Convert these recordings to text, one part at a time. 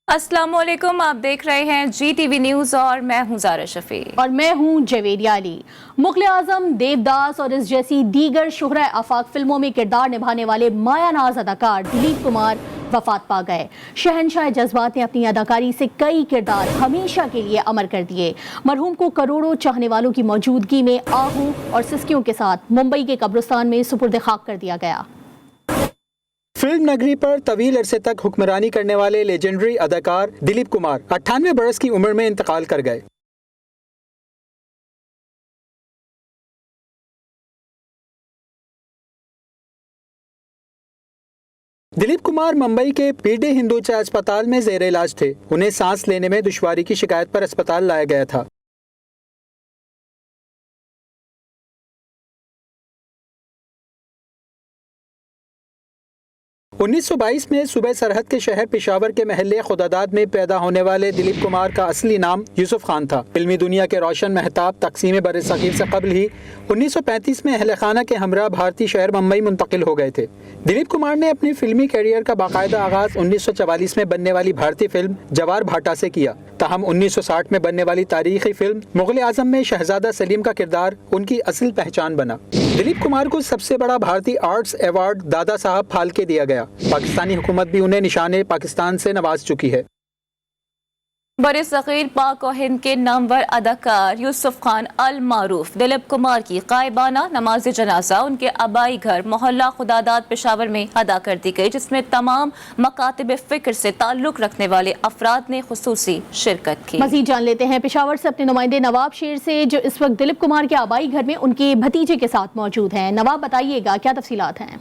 अस्सलामुअलैकुम, आप देख रहे हैं GTV न्यूज़ और मैं हूं ज़ारा शफी और मैं हूं जवेरिया अली। मुग़ल आज़म, देवदास और इस जैसी दीगर शोहरा आफाक फिल्मों में किरदार निभाने वाले मायानाज अदाकार दिलीप कुमार वफात पा गए। शहनशाह जज्बात ने अपनी अदाकारी से कई किरदार हमेशा के लिए अमर कर दिए। मरहूम को करोड़ों चाहने वालों की मौजूदगी में आहू और सिसकियों के साथ मुंबई के कब्रिस्तान में सुपुर्द खाक कर दिया गया। फिल्म नगरी पर तवील अरसे तक हुक्मरानी करने वाले लेजेंडरी अदाकार दिलीप कुमार 98 बरस की उम्र में इंतकाल कर गए। दिलीप कुमार मुंबई के पीडी हिंदूचा अस्पताल में जेर इलाज थे। उन्हें सांस लेने में दुश्वारी की शिकायत पर अस्पताल लाया गया था। उन्नीस सौ 22 में सूबे सरहद के शहर पेशावर के महल्ले खुदादाद में पैदा होने वाले दिलीप कुमार का असली नाम यूसुफ खान था। फिल्मी दुनिया के रोशन महताब तकसीम बरसगीर से कबल ही 1935 में अहल खाना के हमरा भारतीय शहर मुंबई मुंतकिल हो गए थे। दिलीप कुमार ने अपनी फिल्मी कैरियर का बाकायदा आगाज 1944 में बनने वाली भारतीय फिल्म जवार भाटा से किया। ताहम 1960 में बनने वाली तारीखी फिल्म मुग़ल आज़म में शहजादा सलीम का किरदार उनकी असल पहचान बना। दिलीप कुमार को सबसे बड़ा भारतीय आर्ट्स अवार्ड दादा साहब फाल्के दिया गया। पाकिस्तानी हुकूमत भी उन्हें निशाने पाकिस्तान से नवाज चुकी है। बरसगीर पाक और हिंद के नामवर अदाकार यूसुफ खान अल मारूफ दिलीप कुमार की गायबाना नमाज जनाजा उनके आबाई घर मोहल्ला खुदादाद पेशावर में अदा कर दी गई, जिसमें तमाम मकातिब फिक्र से ताल्लुक रखने वाले अफराद ने खुसूसी शिरकत की। मजीद जान लेते हैं पेशावर से अपने नुमाइंदे नवाब शेर से, जो इस वक्त दिलीप कुमार के आबाई घर में उनके भतीजे के साथ मौजूद हैं। नवाब, बताइएगा क्या तफसीलात हैं?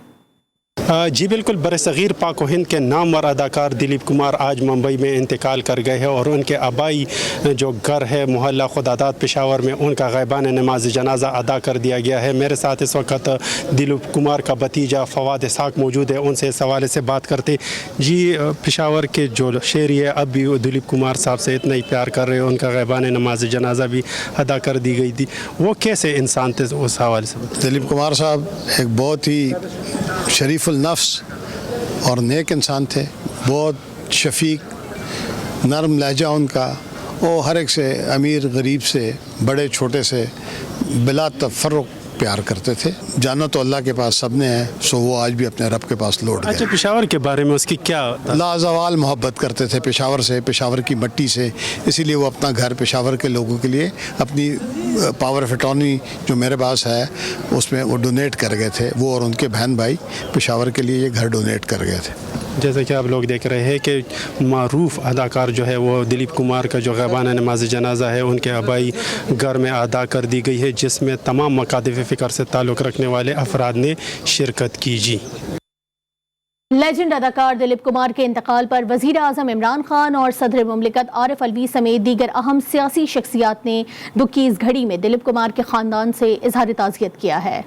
जी बिल्कुल, बरसगीर पाक व हिंद के नामवर अदाकार दिलीप कुमार आज मुंबई में इंतकाल कर गए हैं और उनके आबाई जो घर है मोहल्ला खुदादाद पेशावर में उनका गायबान नमाज जनाजा अदा कर दिया गया है। मेरे साथ इस वक्त दिलीप कुमार का भतीजा फवाद इसाक मौजूद है। उनसे इस हवाले से बात करते। जी, पेशावर के जो शहरी है अब भी दिलीप कुमार साहब से इतना ही प्यार कर रहे हैं, उनका गायबान नमाज जनाजा भी अदा कर दी गई थी। वो कैसे इंसान थे उस हवाले से? दिलीप कुमार साहब एक बहुत ही शरीफुल नफ्स और नेक इंसान थे। बहुत शफीक, नरम लहजा उनका। वो हर एक से, अमीर गरीब से, बड़े छोटे से बिला तफर्रुक प्यार करते थे। जाना तो अल्लाह के पास सबने है, सो वो आज भी अपने रब के पास लौट गए। अच्छा, पेशावर के बारे में उसकी क्या? लाजवाल मोहब्बत करते थे पेशावर से, पेशावर की मिट्टी से। इसीलिए वो अपना घर पेशावर के लोगों के लिए अपनी पावर ऑफ अटॉर्नी जो मेरे पास है उसमें वो डोनेट कर गए थे। वो और उनके बहन भाई पेशावर के लिए ये घर डोनेट कर गए थे। जैसे कि आप लोग देख रहे हैं कि मारूफ अदाकार जो है वो दिलीप कुमार का जो गायबाना नमाज जनाजा है उनके आबाई घर में अदा कर दी गई है, जिसमें तमाम मकातिब फ़िक्र से ताल्लुक़ रखने वाले अफराद ने शिरकत की। जी, लेजेंड अदाकार दिलीप कुमार के इंतकाल पर वज़ीर आज़म इमरान खान और सदर मुमलिकत आरिफ अलवी समेत दीगर अहम सियासी शख्सियात ने दुख की इस घड़ी में दिलीप कुमार के ख़ानदान से इज़हार ताज़ियत किया है।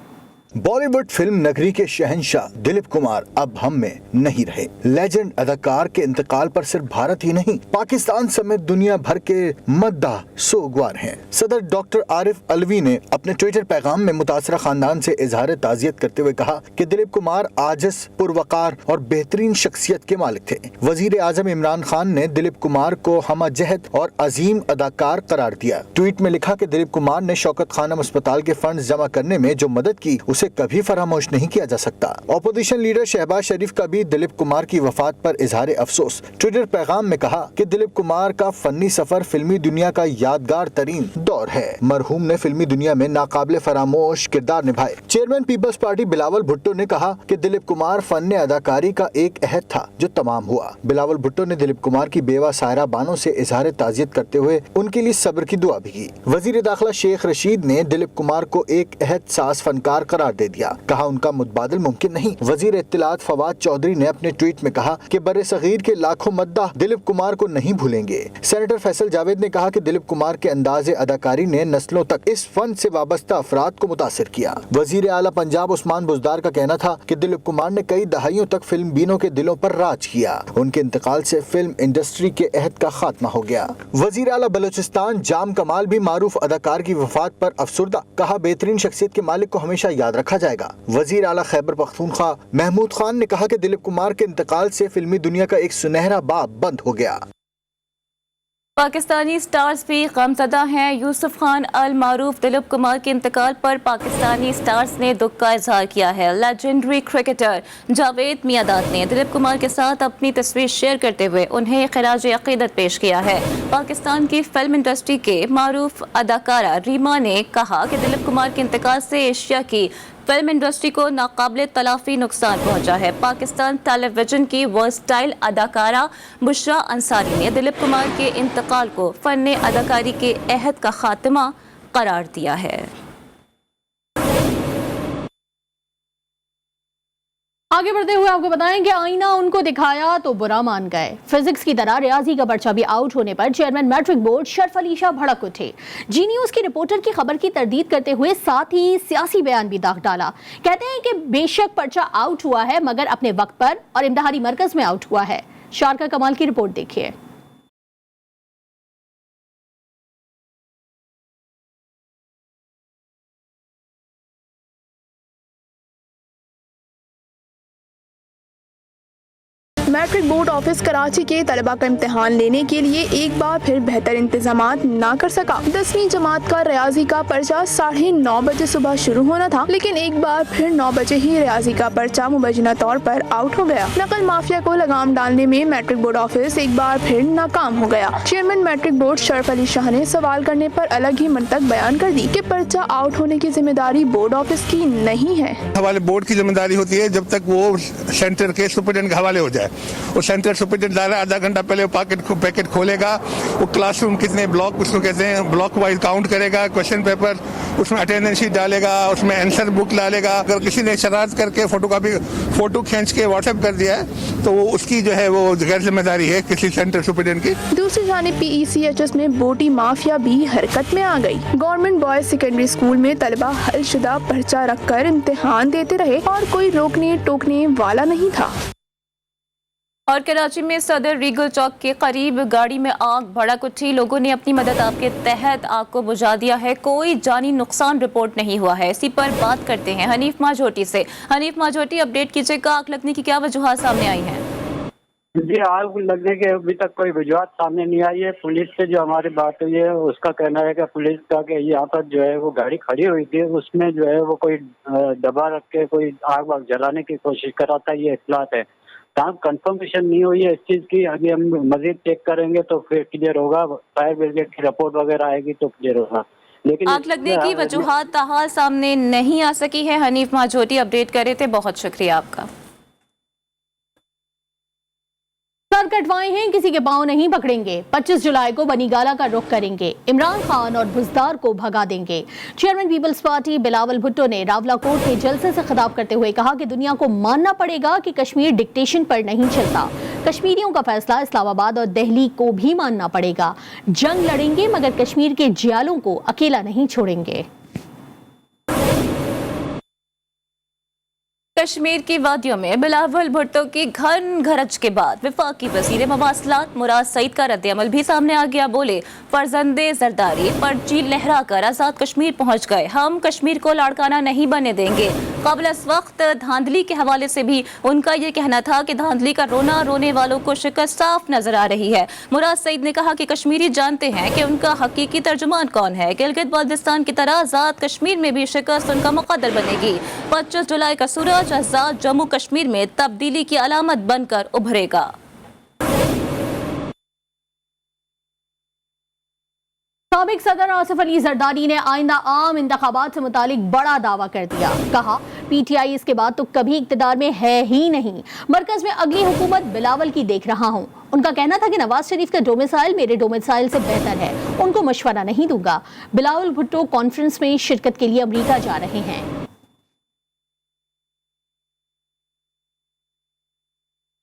बॉलीवुड फिल्म नगरी के शहंशाह दिलीप कुमार अब हम में नहीं रहे। लेजेंड अदाकार के इंतकाल पर सिर्फ भारत ही नहीं, पाकिस्तान समेत दुनिया भर के मद्दाह सोगवार हैं। सदर डॉक्टर आरिफ अलवी ने अपने ट्विटर पैगाम में मुतासरा खानदान से इजहार ताज़ियत करते हुए कहा कि दिलीप कुमार आजिज़, पुरवकार और बेहतरीन शख्सियत के मालिक थे। वजीर आजम इमरान खान ने दिलीप कुमार को हमजहद और अजीम अदाकार करार दिया। ट्वीट में लिखा कि दिलीप कुमार ने शौकत खानम अस्पताल के फंड जमा करने में जो मदद की उसे कभी फरामोश नहीं किया जा सकता। ऑपोजिशन लीडर शहबाज शरीफ का भी दिलीप कुमार की वफात पर इजहार अफसोस ट्विटर पैगाम में कहा कि दिलीप कुमार का फनी सफर फिल्मी दुनिया का यादगार तरीन दौर है। मरहूम ने फिल्मी दुनिया में नाकाबिले फरामोश किरदार निभाए। Chairman people's party Bilawal Bhutto ने कहा कि दिलीप कुमार फन अदाकारी का एक अहद था जो तमाम हुआ। बिलावल भुट्टो ने दिलीप कुमार की बेवा सायरा बानो से इजहार ताज़ियत करते हुए उनके लिए सब्र की दुआ भी की। वजीर दाखिला शेख रशीद ने दिलीप कुमार को एक अहद साज फनकार करार दे दिया। कहा उनका मुतबादिल मुमकिन नहीं। वजीर इत्तलात फवाद चौधरी ने अपने ट्वीट में कहा कि बर्रे-सगीर के लाखों मद्दाह दिलीप कुमार को नहीं भूलेंगे। सेनेटर फैसल जावेद ने कहा कि दिलीप कुमार के अंदाज़े अदाकारी ने नस्लों तक इस फन से वाबस्ता अफराद को मुतासिर किया। वजीर आला पंजाब उस्मान बुज़दार का कहना था कि दिलीप कुमार ने कई दहाइयों तक फिल्म बीनों के दिलों पर राज किया। उनके इंतकाल से फिल्म इंडस्ट्री के अहद का खात्मा हो गया। वजीर आला बलूचिस्तान जाम कमाल भी मारूफ अदाकार की वफात पर अफसुर्दा। कहा बेहतरीन शख्सियत के मालिक को हमेशा याद रखा जाएगा। वजीर आला खैबर पख्तूनख्वा महमूद खान ने कहा कि दिलीप कुमार के इंतकाल से फिल्मी दुनिया का एक सुनहरा बाब बंद हो गया। पाकिस्तानी स्टार्स भी गमज़दा हैं। यूसुफ खान अल मारूफ दिलीप कुमार के इंतकाल पर पाकिस्तानी स्टार्स ने दुख का इजहार किया है। लेजेंडरी क्रिकेटर जावेद मियांदाद ने दिलीप कुमार के साथ अपनी तस्वीर शेयर करते हुए उन्हें खिराज अकीदत पेश किया है। पाकिस्तान की फिल्म इंडस्ट्री के मारूफ अदाकारा रीमा ने कहा कि दिलीप कुमार के इंतकाल से एशिया की फिल्म इंडस्ट्री को नाकाबिले तलाफी नुकसान पहुंचा है। पाकिस्तान टेलीविजन की वर्सटाइल अदाकारा बुशरा अंसारी ने दिलीप कुमार के इंतकाल को फन अदाकारी के अहद का खात्मा करार दिया है। आगे बढ़ते हुए आपको बताएं कि आईना उनको दिखाया तो बुरा मान गए। फिजिक्स की तरह रियाजी का पर्चा भी आउट होने पर chairman matric board Sharaf Ali Shah भड़क उठे। जी न्यूज की रिपोर्टर की खबर की तरदीद करते हुए साथ ही सियासी बयान भी दाग डाला। कहते हैं कि बेशक पर्चा आउट हुआ है मगर अपने वक्त पर और इम्तिहानी मरकज में आउट हुआ है। शारका कमाल की रिपोर्ट देखिए। मैट्रिक बोर्ड ऑफिस कराची के तलबा का इम्तिहान लेने के लिए एक बार फिर बेहतर इंतजामात ना कर सका। 10वीं जमात का रियाजी का पर्चा 9:30 बजे सुबह शुरू होना था, लेकिन एक बार फिर 9 बजे ही रियाजी का पर्चा मुबैना तौर पर आउट हो गया। नकल माफिया को लगाम डालने में मैट्रिक बोर्ड ऑफिस एक बार फिर नाकाम हो गया। Chairman matric board Sharaf Ali Shah ने सवाल करने पर अलग ही मंतक बयान कर दी कि पर्चा आउट होने की जिम्मेदारी बोर्ड ऑफिस की नहीं है। हवाले बोर्ड की जिम्मेदारी होती है जब तक वो सेंटर के सुपरिटेंडेंट के हवाले हो जाए। वो सेंटर सुपरिटेंडेंट आधा घंटा पहले पैकेट खोलेगा, वो क्लासरूम कितने ब्लॉक उसको कहते हैं ब्लॉक वाइज काउंट करेगा, क्वेश्चन पेपर उसमें अटेंडेंस शीट डालेगा, उसमें आंसर बुक डालेगा। अगर किसी ने शरारत करके फोटो खींच के व्हाट्सएप कर दिया है तो वो उसकी जो है वो गैर जिम्मेदारी है किसी सेंटर सुपरिटेंडेंट की। दूसरी जानिब PECHS में बोटी माफिया भी हरकत में आ गई। गवर्नमेंट बॉयज सेकेंडरी स्कूल में तलबा हलशुदा पर्चा रखकर इम्तिहान देते रहे और कोई रोकने टोकने वाला नहीं था। और कराची में सदर रीगल चौक के करीब गाड़ी में आग भड़क उठी। लोगों ने अपनी मदद आप के तहत आग को बुझा दिया है। कोई जानी नुकसान रिपोर्ट नहीं हुआ है। इसी पर बात करते हैं हनीफ माजोटी से। हनीफ माजोटी, अपडेट कीजिएगा, आग लगने की क्या वजूहात सामने आई हैं? जी, आग लगने के अभी तक कोई वजूहात सामने नहीं आई है। पुलिस से जो हमारी बात हुई है उसका कहना है कि पुलिस का कि यहाँ पर जो है वो गाड़ी खड़ी हुई थी, उसमें जो है वो कोई दबा रख के कोई आग वाग जलाने की कोशिश कर रहा था, ये इत्तलात है। कंफर्मेशन नहीं हुई है इस चीज की। अभी हम मजीद चेक करेंगे तो फिर क्लियर होगा। फायर ब्रिगेड की रिपोर्ट वगैरह आएगी तो क्लियर होगा। लेकिन आग लगने की वजूहात ताहाल सामने नहीं आ सकी है। हनीफ माजोटी अपडेट करे थे, बहुत शुक्रिया आपका। सर कटवाए हैं, किसी के पांव नहीं पकड़ेंगे। 25 जुलाई को बनीगाला का रुख करेंगे। इमरान खान और बुजदार को भगा देंगे। Chairman people's party Bilawal Bhutto ने रावलाकोट में जलसे से खिताब करते हुए कहा कि दुनिया को मानना पड़ेगा कि कश्मीर डिक्टेशन पर नहीं चलता। कश्मीरियों का फैसला इस्लामाबाद और दिल्ली को भी मानना पड़ेगा। जंग लड़ेंगे मगर कश्मीर के जियालों को अकेला नहीं छोड़ेंगे। कश्मीर की वादियों में बिलावल भुट्टो की घन घरज के बाद वफाकी वज़ीर मवासलात मुराद सईद का रद्द-ए-अमल भी सामने आ गया। बोले, फर्जंदे जरदारी पर्ची लहरा कर आज़ाद कश्मीर पहुंच गए। हम कश्मीर को लाड़काना नहीं बनने देंगे। कबल इस वक्त धांधली के हवाले से भी उनका ये कहना था कि धांधली का रोना रोने वालों को शिकस्त साफ नजर आ रही है। मुराद सईद ने कहा कि कश्मीरी जानते हैं कि उनका हकीकी तर्जुमान कौन है। गिलगित बाल्टिस्तान की तरह आज़ाद कश्मीर में भी शिकस्त उनका मुकद्दर बनेगी। 25 जुलाई का सूरज आज़ाद जम्मू कश्मीर में तब्दीली की अलामत बनकर उभरेगा। साबिक सदर आसिफ अली जरदारी ने आइंदा आम इंतखाबात से मुतालिक बड़ा दावा कर दिया। कहा, PTI इसके बाद तो कभी इक्तदार में है ही नहीं। मरकज में अगली हुकूमत बिलावल की देख रहा हूँ। उनका कहना था कि नवाज शरीफ का डोमिसाइल मेरे डोमिसाइल से बेहतर है, उनको मशवरा नहीं दूंगा। बिलावल भुट्टो कॉन्फ्रेंस में शिरकत के लिए अमरीका जा रहे हैं।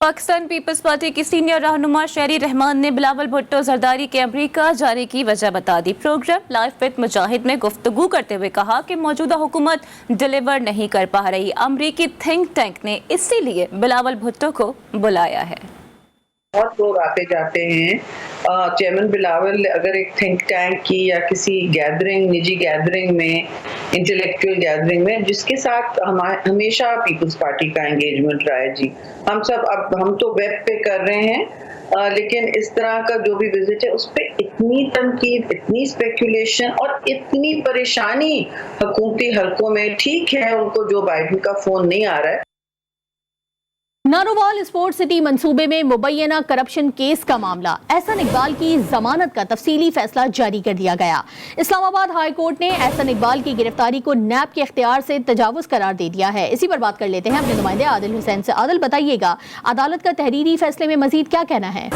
पाकिस्तान पीपल्स पार्टी की सीनियर रहनुमा शहरी रहमान ने बिलावल भुट्टो जरदारी के अमरीका जाने की वजह बता दी। प्रोग्राम लाइफ विद मुजाहिद में गुफ्तगू करते हुए कहा कि मौजूदा हुकूमत डिलीवर नहीं कर पा रही। अमरीकी थिंक टैंक ने इसीलिए बिलावल भुट्टो को बुलाया है। बहुत लोग आते जाते हैं। चेयरमैन बिलावल अगर एक थिंक टैंक की या किसी गैदरिंग, निजी गैदरिंग में, इंटेलेक्चुअल गैदरिंग में, जिसके साथ हमेशा पीपल्स पार्टी का एंगेजमेंट रहा है जी। हम तो वेब पे कर रहे हैं लेकिन इस तरह का जो भी विजिट है उस पर इतनी तनकीद, इतनी स्पेकुलेशन और इतनी परेशानी हुकूमती हलकों में। ठीक है उनको जो बाइडन का फोन नहीं आ रहा है। नारोवाल स्पोर्ट सिटी मंसूबे में मुबैना करप्शन केस का मामला, एहसन इकबाल की जमानत का तफसीली फैसला जारी कर दिया गया। इस्लामाबाद हाई कोर्ट ने एहसन इकबाल की गिरफ्तारी को नैब के इख्तियार से तजावुज करार दे दिया है। इसी पर बात कर लेते हैं अपने नुमाइंदे आदिल हुसैन से। आदिल, बताइएगा अदालत का तहरीरी फैसले में मजीद क्या कहना है?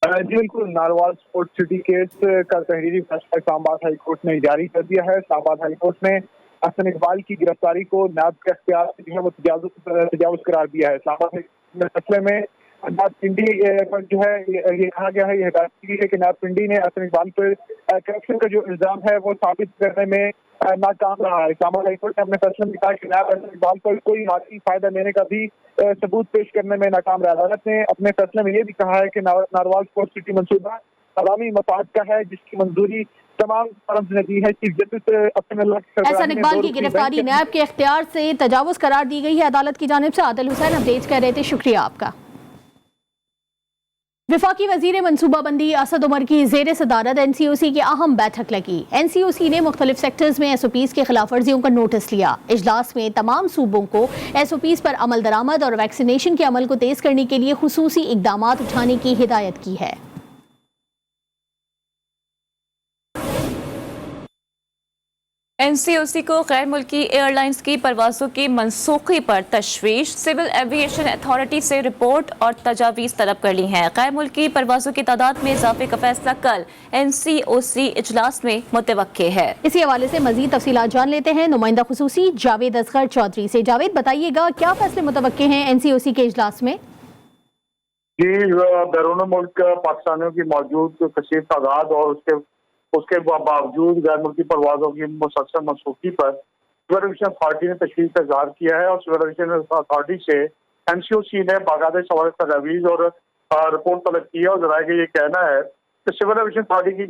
जी बिल्कुल, नारोवाल स्पोर्ट सिटी केस का तहरीरी फैसला इस्लामाबाद हाई कोर्ट ने जारी कर दिया है। इस्लामाबाद हाई कोर्ट ने एहसन इकबाल की गिरफ्तारी को नैब के इख्तियार से जो है वो तजावुज करार दिया है। इस्लामाबाद फैसले में नैब पिंडी पर जो है ये कहा गया है, ये हिदायत की है कि नैब पिंडी ने एहसन इकबाल पर करप्शन का जो इल्जाम है वो साबित करने में नाकाम रहा है। इस्लामाबाद हाई कोर्ट ने अपने फैसले में कहा कि नैब एहसन इकबाल पर कोई माली फायदा लेने का भी सबूत पेश करने में नाकाम रहा। अदालत ने अपने फैसले में ये भी कहा है कि नारोवाल स्पोर्ट सिटी मंसूबा अवामी मफाद का है, जिसकी मंजूरी तमाम फर्म्स ने दी है। चीफ जस्टिस एहसन इकबाल की गिरफ्तारी नैब के इख्तियार से तजावुज करार दी गई है अदालत की जानिब से। आदिल हुसैन अपडेट कर रहे थे, शुक्रिया आपका। वफाकी वजीर मनसूबाबंदी असद उमर की जेर सदारत NCOC की अहम बैठक लगी। NCOC ने मुख्तलिफ सेक्टर्स में SOPs की खिलाफ वर्जियों का नोटिस लिया। इजलास में तमाम सूबों को SOPs पर अमल दरामद और वैक्सीनेशन के अमल को तेज करने के लिए खुसूसी इकदामात उठाने की हिदायत की है। NCOC को गैर मुल्की एयरलाइंस की परवाज़ों की मनसूखी पर तशवीश, सिविल एविएशन अथॉरिटी से रिपोर्ट और तजावीज़ तलब कर ली हैं। गैर मुल्की परवाज़ों की तादाद में इजाफे का फैसला कल NCOC इजलास में मुतवक्के है। इसी हवाले से मजीद तफसीलात जान लेते हैं नुमाइंदा खुसूसी जावेद असगर चौधरी से। जावेद, बताइएगा क्या फैसले मुतवक्के हैं NCOC के इजलास में? जी, बैरून मुल्क पाकिस्तानियों की मौजूद कसीर तादाद और उसके बावजूद गैर मुल्की परवाजों की मुसलसल मनसूखी पर सिविल एविएशन अथॉरिटी ने तशवीश का इजहार किया है और सिविल एविएशन अथॉरिटी से NCOC ने बाकायदा सवाल तजावीज़ और रिपोर्ट तलब की है। और जराये का ये कहना है कि सिविल एविएशन अथॉरिटी की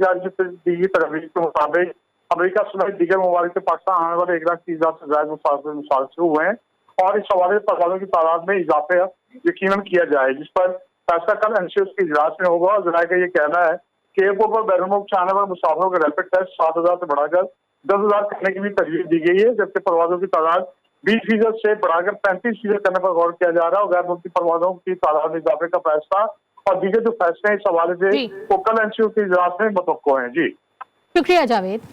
दी तजावीज़ के मुताबिक अमेरिका समेत दीगर ममालिक से पाकिस्तान आने वाले 1,30,000 से ज्यादा मुसाफिर हुए हैं और इस हवाले से परवाजों की तादाद में इजाफे यकीनन किया जाए, जिस पर फैसला कल NCOC के इजलास में होगा। और जराये का ये कहना है कि एयरपोर्ट पर बैरून मुल्क से आने वाले मुसाफिरों का रैपिड टेस्ट 7,000 से बढ़ाकर 10,000 करने की भी तजवीज़ दी गई है, जबकि परवाजों की तादाद 20% से बढ़ाकर 35% करने पर गौर किया जा रहा है। और गैर मुल्की परवाजों की तादाद में इजाफे का फैसला और दीगर जो फैसले इस हवाले से वो कल NCOC के इजलास में मुतवक्को हैं। जी शुक्रिया जावेद।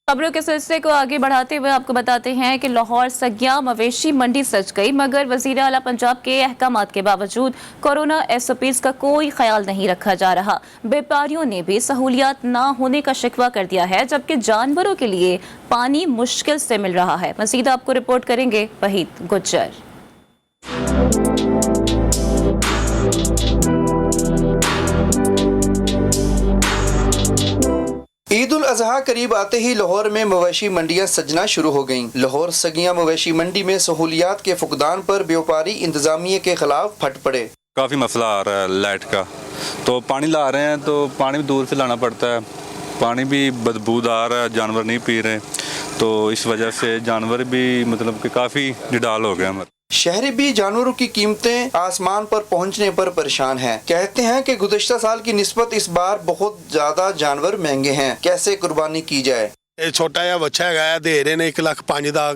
खबरों के सिलसिले को आगे बढ़ाते हुए आपको बताते हैं कि लाहौर सगिया मवेशी मंडी सज गई, मगर वजीर आला पंजाब के अहकामात के बावजूद कोरोना SOPs का कोई ख्याल नहीं रखा जा रहा। व्यापारियों ने भी सहूलियात ना होने का शिकवा कर दिया है, जबकि जानवरों के लिए पानी मुश्किल से मिल रहा है। मजीद आपको रिपोर्ट करेंगे वहीद गुज्जर। ईद उल अजहा करीब आते ही लाहौर में मवेशी मंडियां सजना शुरू हो गईं। लाहौर सगिया मवेशी मंडी में सहूलियात के फुकदान पर व्यापारी इंतजामिया के खिलाफ फट पड़े। काफ़ी मसला आ रहा है लाइट का, तो पानी ला रहे हैं तो पानी भी दूर से लाना पड़ता है, पानी भी बदबूदार है, जानवर नहीं पी रहे, तो इस वजह से जानवर भी मतलब कि काफ़ी निडाल हो गए। शहरी भी जानवरों की कीमतें आसमान पर पहुंचने पर परेशान हैं। कहते हैं कि गुज़श्ता साल की निस्बत इस बार बहुत ज्यादा जानवर महंगे हैं, कैसे कुर्बानी की जाए। छोटा जिहा बच्चा है दे रहे ने 1,05,000 ਦਾ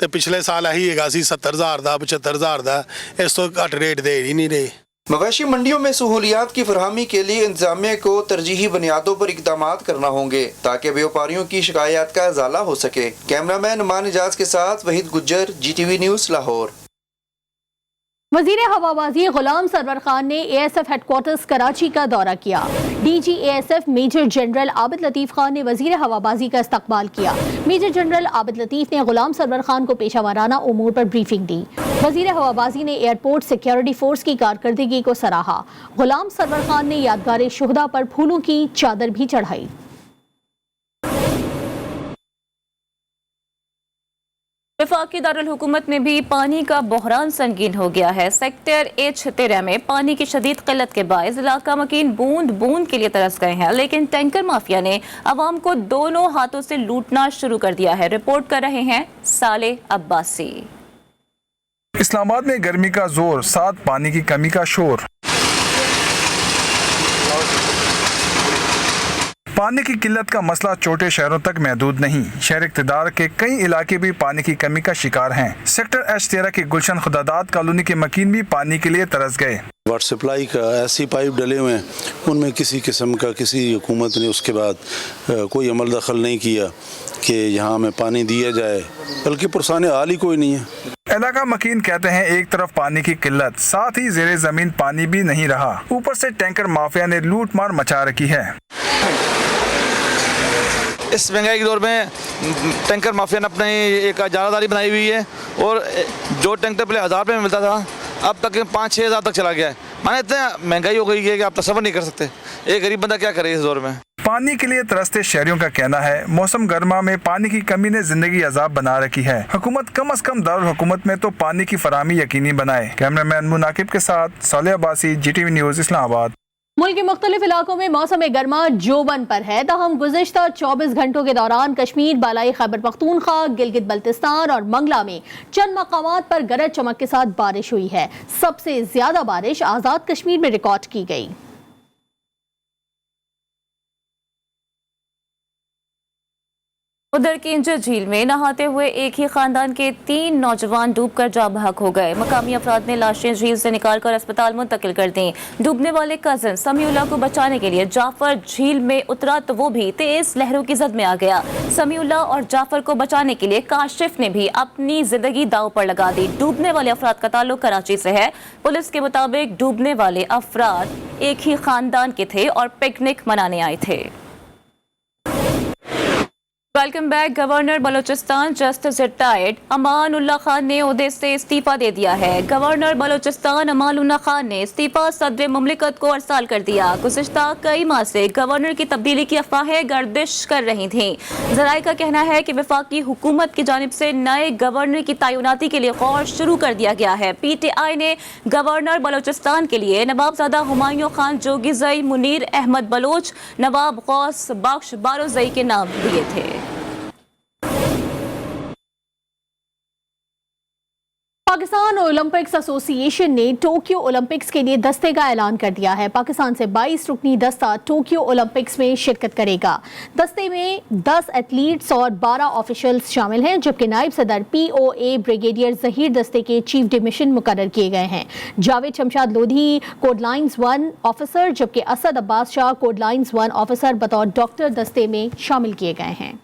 ਤੇ ਪਿਛਲੇ ਸਾਲ ਇਹੀ ਹੈਗਾ ਸੀ 70,000 ਦਾ 75,000 ਦਾ, ਇਸ ਤੋਂ ਘੱਟ रेट दे ही नहीं रहे। मवेशी मंडियों में सहूलियात की फरहमी के लिए इंतजामिया को तरजीही बुनियादों पर इक़दामात करना होंगे ताकि व्यापारियों की शिकायत का इजाला हो सके। कैमरामैन नुमान इजाज के साथ वहीद गुज्जर, GTV न्यूज़ लाहौर। वजीर हवाबाजी गुलाम सरवर खान ने ASF हेडक्वार्टर्स कराची का दौरा किया। DG ASF major general Abid Latif Khan ने वजीर हवाबाजी का इस्तकबाल किया। मेजर जनरल आबिद लतीफ़ ने गुलाम सरवर खान को पेशा वाराना उमूर पर ब्रीफिंग दी। वजीर हवाबाजी ने एयरपोर्ट सिक्योरिटी फोर्स की कारकर्दगी को सराहा। गुलाम सरवर खान ने यादगार शुहदा पर फूलों की चादर भी चढ़ाई। वफाकी दारुल हुकूमत में भी पानी का बहरान संगीन हो गया है। सेक्टर A13 में पानी की शदीद किल्लत के बायस इलाका मकीन बूंद बूंद के लिए तरस गए हैं, लेकिन टैंकर माफिया ने अवाम को दोनों हाथों से लूटना शुरू कर दिया है। रिपोर्ट कर रहे हैं साले अब्बासी। इस्लामाबाद में गर्मी का जोर, साथ पानी की कमी का शोर। पानी की किल्लत का मसला छोटे शहरों तक महदूद नहीं, शहर इक़्तिदार के कई इलाके भी पानी की कमी का शिकार हैं। सेक्टर H13 के गुलशन खुदादात कॉलोनी के मकीन भी पानी के लिए तरस गए। वाटर सप्लाई का ऐसी पाइप डले हुए हैं, उनमें किसी किस्म का किसी हुकूमत ने उसके बाद कोई अमल दखल नहीं किया कि यहाँ हमें पानी दिया जाए, बल्कि पुरसाने हाल ही कोई नहीं है। इलाका मकीन कहते हैं एक तरफ पानी की किल्लत, साथ ही ज़ेरे ज़मीन पानी भी नहीं रहा, ऊपर से टैंकर माफिया ने लूट मार मचा रखी है। इस महंगाई के दौर में टैंकर माफिया ने अपनी एक जारादारी बनाई हुई है और जो टैंकर पहले 1000 रुपये में मिलता था अब तक 5-6 हज़ार तक चला गया है। माने इतनी महंगाई हो गई है कि आप तसव्वुर नहीं कर सकते। एक गरीब बंदा क्या करे इस दौर में। पानी के लिए तरसते शहरियों का कहना है मौसम गर्मा में पानी की कमी ने जिंदगी अजाब बना रखी है। हुकूमत कम अज कम दारुल हुकूमत में तो पानी की फराहमी यकीनी बनाए। कैमरामैन मुनाकिब के साथ साले अब्बासी, GTV न्यूज़, इस्लामाबाद। मुल्क के मुख्तलिफ इलाकों में मौसम गर्मा जोबन पर है। ताहम गुज़िश्ता 24 घंटों के दौरान कश्मीर, बालाई खैबर पख्तूनख्वा, गिलगित बल्तिस्तान और मंगला में चंद मकामात पर गरज चमक के साथ बारिश हुई है। सबसे ज्यादा बारिश आज़ाद कश्मीर में रिकॉर्ड की गई। उधर किंजर झील में नहाते हुए एक ही खानदान के 3 नौजवान डूबकर जाँ बहक हो गए। मकामी अफराद ने लाशें झील से निकालकर अस्पताल मुंतकिल कर दी। डूबने वाले कजन समीउल्लाह को बचाने के लिए जाफर झील में उतरा तो वो भी तेज लहरों की जद में आ गया। समीउल्लाह और जाफर को बचाने के लिए काशिफ ने भी अपनी जिंदगी दांव पर लगा दी। डूबने वाले अफराद का ताल्लुक कराची से है। पुलिस के मुताबिक डूबने वाले अफराद एक ही खानदान के थे और पिकनिक मनाने आए थे। Welcome back. Governor Balochistan justice retired Aman Ullah Khan ने ओहदे से इस्तीफा दे दिया है। गवर्नर बलोचिस्तान अमान उल्लाह खान ने इस्तीफा सदर मुमलिकत को अरसाल कर दिया। गुज़िश्ता कई माह से गवर्नर की तब्दीली की अफवाहें गर्दिश कर रही थीं। ज़राए का कहना है कि वफाकी हुकूमत की जानिब से नए गवर्नर की तैनाती के लिए गौर शुरू कर दिया गया है। PTI ने गवर्नर बलोचिस्तान के लिए नवाबजादा हुमायूं खान जोगीजई, मुनीर अहमद बलोच, नवाब गौस बख्श बारोजई के नाम दिए थे। पाकिस्तान ओलंपिक्स एसोसिएशन ने टोक्यो ओलंपिक्स के लिए दस्ते का ऐलान कर दिया है। पाकिस्तान से 22 रुकनी दस्ता टोक्यो ओलंपिक्स में शिरकत करेगा। दस्ते में 10 एथलीट्स और 12 ऑफिशियल्स शामिल हैं, जबकि नायब सदर POA ब्रिगेडियर जहीर दस्ते के चीफ डिमिशन मुकर्रर किए गए हैं। Javed Shamshad Lodhi code lines 1 officer, जबकि Asad Abbas Shah code lines 1 officer बतौर डॉक्टर दस्ते में शामिल किए गए हैं।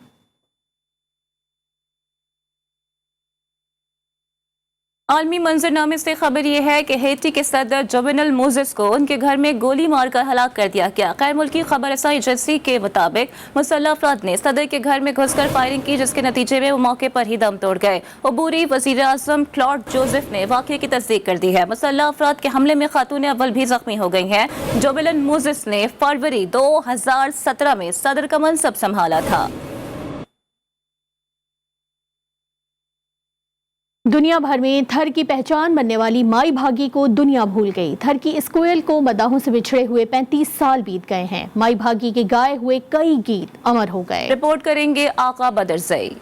आलमी मंजरनामे से खबर यह है कि हैती के सदर जोवेनल मोजेस को उनके घर में गोली मारकर हलाक कर दिया गया। गैर मुल्की खबर रसाई एजेंसी के मुताबिक मुसल्लह अफराद ने सदर के घर में घुसकर फायरिंग की, जिसके नतीजे में वो मौके पर ही दम तोड़ गए। अबूरी वजीर आजम क्लॉड जोसेफ ने वाक़े की तस्दीक कर दी है। मुसल्लह अफराद के हमले में खातून अव्वल भी जख्मी हो गई हैं। जोवेनल मोजेस ने फरवरी 2017 में सदर का मनसब संभाला था। दुनिया भर में थर की पहचान बनने वाली माई भागी को दुनिया भूल गई। थर की इस कोयल को मदाहों से बिछड़े हुए 35 साल बीत गए हैं। माई भागी के गाए हुए कई गीत अमर हो गए। रिपोर्ट करेंगे आका बदरजई।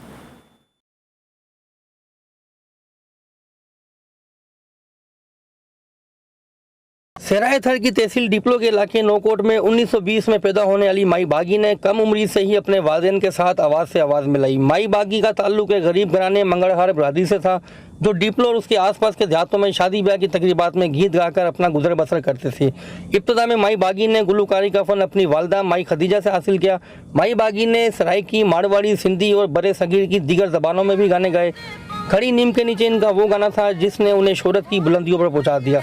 सराय थर की तहसील डिप्लो के इलाके नौकोट में 1920 में पैदा होने वाली माई बागी ने कम उम्री से ही अपने वालिदैन के साथ आवाज़ से आवाज़ मिलाई। माई बागी का ताल्लुक एक गरीब घराने मंगड़हार बरादरी से था, जो डिप्लो और उसके आसपास के देहातों में शादी ब्याह की तकरीबात में गीत गाकर अपना गुजर बसर करते थे। इब्तदा में माई बागी ने गुलकारी का फ़न अपनी वालदा माई खदीजा से हासिल किया। माई बागी ने सराइकी, मारवाड़ी, सिंधी और बड़े सगीर की दीगर ज़बानों में भी गाने गाए। खड़ी नीम के नीचे इनका वो गाना था जिसने उन्हें शोहरत की बुलंदियों पर पहुँचा दिया।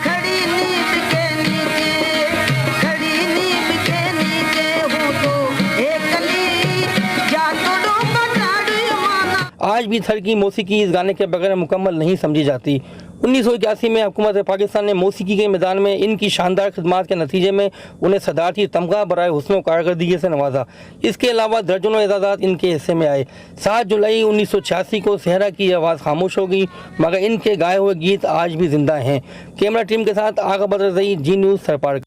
आज भी थर की मौसीकी इस गाने के बगैर मुकम्मल नहीं समझी जाती। 1981 में हुकूमत पाकिस्तान ने मौसीकी के मैदान में इनकी शानदार खिदमात के नतीजे में उन्हें सदारती तमगा बराए हुस्न कारकर्दगी से नवाजा। इसके अलावा दर्जनों एजाज़ात इनके हिस्से में आए। 7 जुलाई 1986 को सहरा की आवाज़ खामोश हो गई, मगर इनके गाए हुए गीत आज भी जिंदा हैं। कैमरा टीम के साथ आगा बदरजई, जी न्यूज़, सरपार।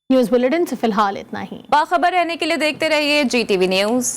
न्यूज़ बुलेटिन से फिलहाल इतना ही। बाखबर रहने के लिए देखते रहिए GTV न्यूज़।